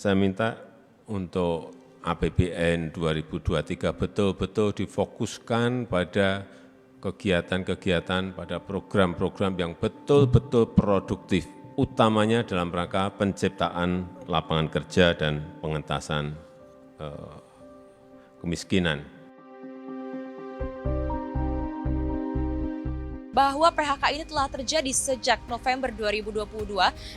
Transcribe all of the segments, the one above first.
Saya minta untuk APBN 2023 betul-betul difokuskan pada kegiatan-kegiatan, pada program-program yang betul-betul produktif, utamanya dalam rangka penciptaan lapangan kerja dan pengentasan kemiskinan. Bahwa PHK ini telah terjadi sejak November 2022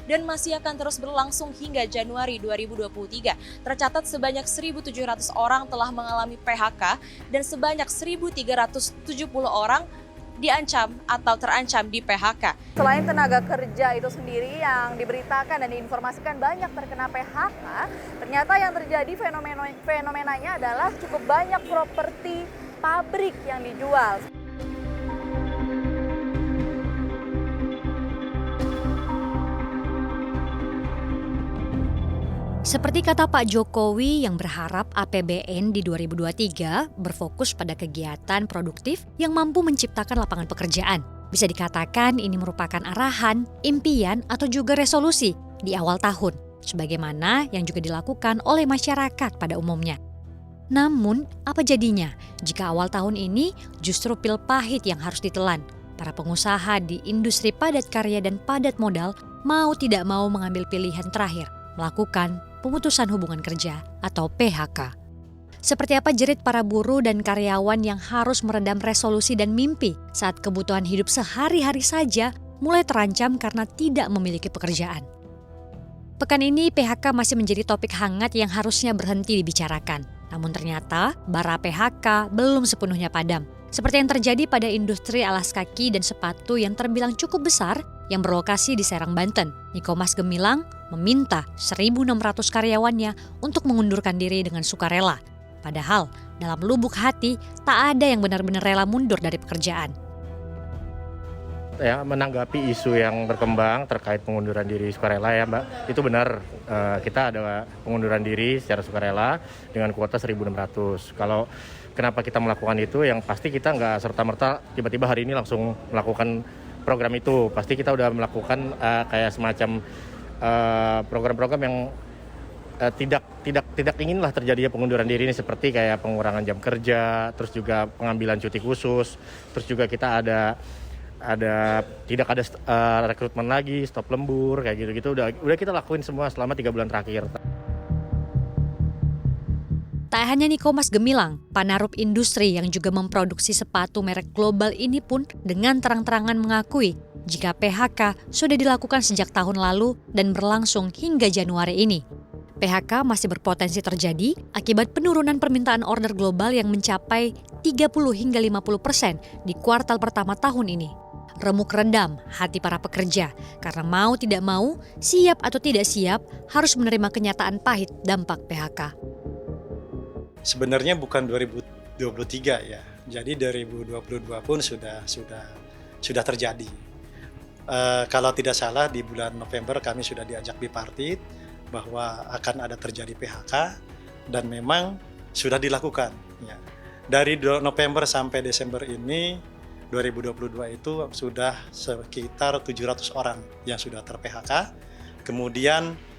dan masih akan terus berlangsung hingga Januari 2023. Tercatat sebanyak 1.700 orang telah mengalami PHK dan sebanyak 1.370 orang diancam atau terancam di PHK. Selain tenaga kerja itu sendiri yang diberitakan dan diinformasikan banyak terkena PHK, ternyata yang terjadi fenomenanya adalah cukup banyak properti pabrik yang dijual. Seperti kata Pak Jokowi yang berharap APBN di 2023 berfokus pada kegiatan produktif yang mampu menciptakan lapangan pekerjaan. Bisa dikatakan ini merupakan arahan, impian, atau juga resolusi di awal tahun, sebagaimana yang juga dilakukan oleh masyarakat pada umumnya. Namun, apa jadinya jika awal tahun ini justru pil pahit yang harus ditelan? Para pengusaha di industri padat karya dan padat modal mau tidak mau mengambil pilihan terakhir, melakukan pemutusan hubungan kerja atau PHK. Seperti apa jerit para buruh dan karyawan yang harus meredam resolusi dan mimpi saat kebutuhan hidup sehari-hari saja mulai terancam karena tidak memiliki pekerjaan. Pekan ini PHK masih menjadi topik hangat yang harusnya berhenti dibicarakan. Namun ternyata bara PHK belum sepenuhnya padam. Seperti yang terjadi pada industri alas kaki dan sepatu yang terbilang cukup besar yang berlokasi di Serang, Banten. Nikomas Gemilang meminta 1.600 karyawannya untuk mengundurkan diri dengan sukarela. Padahal dalam lubuk hati tak ada yang benar-benar rela mundur dari pekerjaan. Ya, menanggapi isu yang berkembang terkait pengunduran diri sukarela ya Mbak, itu benar, kita ada pengunduran diri secara sukarela dengan kuota 1.600. Kalau kenapa kita melakukan itu, yang pasti kita nggak serta-merta tiba-tiba hari ini langsung melakukan program itu. Pasti kita udah melakukan kayak semacam program-program yang tidak inginlah terjadinya pengunduran diri ini, seperti kayak pengurangan jam kerja, terus juga pengambilan cuti khusus, terus juga kita tidak ada rekrutmen lagi, stop lembur, kayak gitu-gitu udah kita lakuin semua selama 3 bulan terakhir. Tak hanya Nikomas Gemilang, Panarup Industri yang juga memproduksi sepatu merek global ini pun dengan terang-terangan mengakui jika PHK sudah dilakukan sejak tahun lalu dan berlangsung hingga Januari ini. PHK masih berpotensi terjadi akibat penurunan permintaan order global yang mencapai 30 hingga 50% di kuartal pertama tahun ini. Remuk rendam hati para pekerja karena mau tidak mau, siap atau tidak siap harus menerima kenyataan pahit dampak PHK. Sebenarnya bukan 2023 ya, jadi 2022 pun sudah terjadi. Kalau tidak salah di bulan November kami sudah diajak bipartit bahwa akan ada terjadi PHK dan memang sudah dilakukan. Ya. Dari November sampai Desember ini 2022 itu sudah sekitar 700 orang yang sudah ter-PHK. Kemudian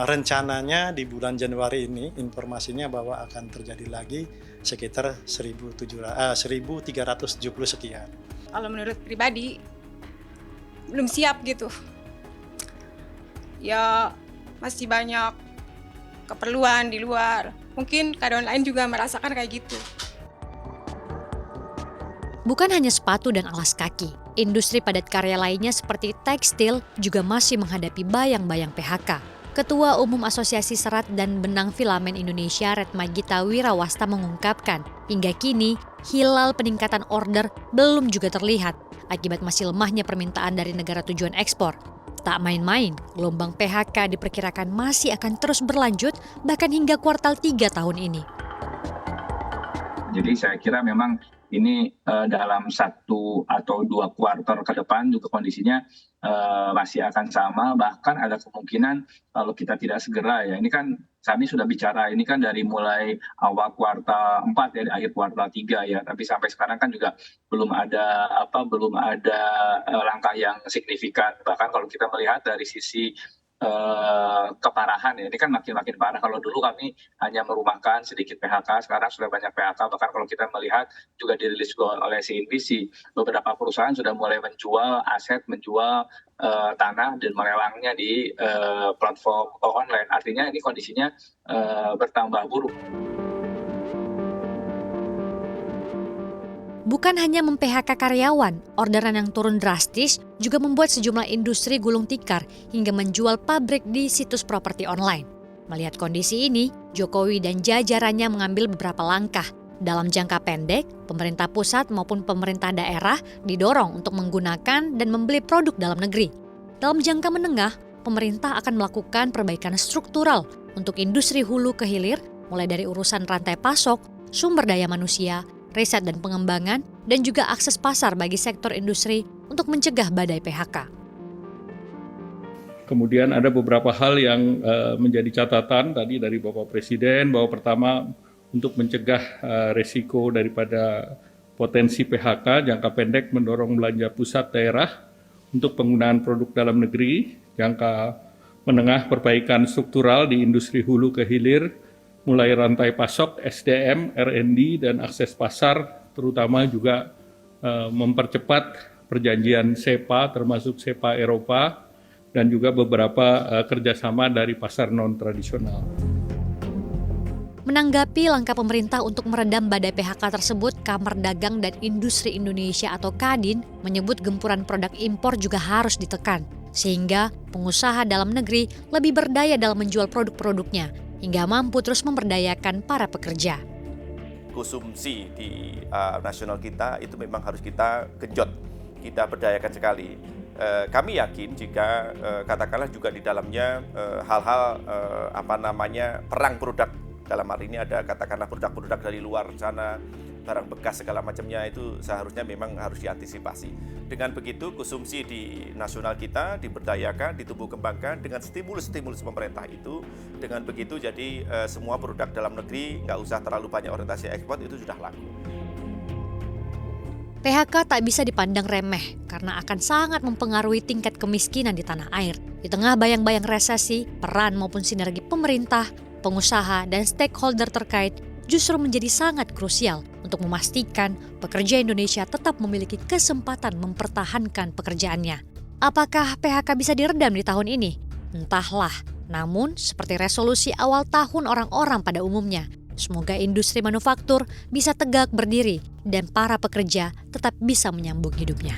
rencananya di bulan Januari ini informasinya bahwa akan terjadi lagi sekitar 1.370 sekian. Kalau menurut pribadi belum siap gitu. Ya masih banyak keperluan di luar. Mungkin karyawan lain juga merasakan kayak gitu. Bukan hanya sepatu dan alas kaki, industri padat karya lainnya seperti tekstil juga masih menghadapi bayang-bayang PHK. Ketua Umum Asosiasi Serat dan Benang Filamen Indonesia, Retma Gita Wirawasta mengungkapkan, hingga kini hilal peningkatan order belum juga terlihat akibat masih lemahnya permintaan dari negara tujuan ekspor. Tak main-main, gelombang PHK diperkirakan masih akan terus berlanjut bahkan hingga kuartal 3 tahun ini. Jadi saya kira memang ini dalam 1 atau 2 kuartal ke depan juga kondisinya masih akan sama, bahkan ada kemungkinan kalau kita tidak segera ya, ini kan kami sudah bicara ini kan dari mulai awal kuartal 4 ya, akhir kuartal 3 ya, tapi sampai sekarang kan juga belum ada langkah yang signifikan. Bahkan kalau kita melihat dari sisi keparahan ya. Ini kan makin parah. Kalau dulu kami hanya merumahkan sedikit PHK, sekarang sudah banyak PHK. Bahkan kalau kita melihat juga dirilis oleh CNBC, beberapa perusahaan sudah mulai menjual aset, menjual tanah dan melelangnya di platform online. Artinya ini kondisinya bertambah buruk. Bukan hanya mem-PHK karyawan, orderan yang turun drastis juga membuat sejumlah industri gulung tikar hingga menjual pabrik di situs properti online. Melihat kondisi ini, Jokowi dan jajarannya mengambil beberapa langkah. Dalam jangka pendek, pemerintah pusat maupun pemerintah daerah didorong untuk menggunakan dan membeli produk dalam negeri. Dalam jangka menengah, pemerintah akan melakukan perbaikan struktural untuk industri hulu ke hilir, mulai dari urusan rantai pasok, sumber daya manusia, riset dan pengembangan, dan juga akses pasar bagi sektor industri untuk mencegah badai PHK. Kemudian ada beberapa hal yang menjadi catatan tadi dari Bapak Presiden, bahwa pertama untuk mencegah resiko daripada potensi PHK, jangka pendek mendorong belanja pusat daerah untuk penggunaan produk dalam negeri, jangka menengah perbaikan struktural di industri hulu ke hilir, mulai rantai pasok, SDM, R&D, dan akses pasar, terutama juga mempercepat perjanjian SEPA, termasuk SEPA Eropa, dan juga beberapa kerjasama dari pasar non-tradisional. Menanggapi langkah pemerintah untuk meredam badai PHK tersebut, Kamar Dagang dan Industri Indonesia atau Kadin menyebut gempuran produk impor juga harus ditekan, sehingga pengusaha dalam negeri lebih berdaya dalam menjual produk-produknya, hingga mampu terus memberdayakan para pekerja. Konsumsi di nasional kita itu memang harus kita genjot, kita berdayakan sekali. Kami yakin jika katakanlah juga di dalamnya hal-hal perang produk, dalam hal ini ada katakanlah produk-produk dari luar sana, barang bekas segala macamnya, itu seharusnya memang harus diantisipasi. Dengan begitu konsumsi di nasional kita diberdayakan, ditumbuh kembangkan dengan stimulus pemerintah itu. Dengan begitu jadi semua produk dalam negeri nggak usah terlalu banyak orientasi ekspor, itu sudah laku. PHK tak bisa dipandang remeh karena akan sangat mempengaruhi tingkat kemiskinan di tanah air. Di tengah bayang-bayang resesi, peran maupun sinergi pemerintah, pengusaha, dan stakeholder terkait justru menjadi sangat krusial untuk memastikan pekerja Indonesia tetap memiliki kesempatan mempertahankan pekerjaannya. Apakah PHK bisa diredam di tahun ini? Entahlah. Namun, seperti resolusi awal tahun orang-orang pada umumnya, semoga industri manufaktur bisa tegak berdiri dan para pekerja tetap bisa menyambung hidupnya.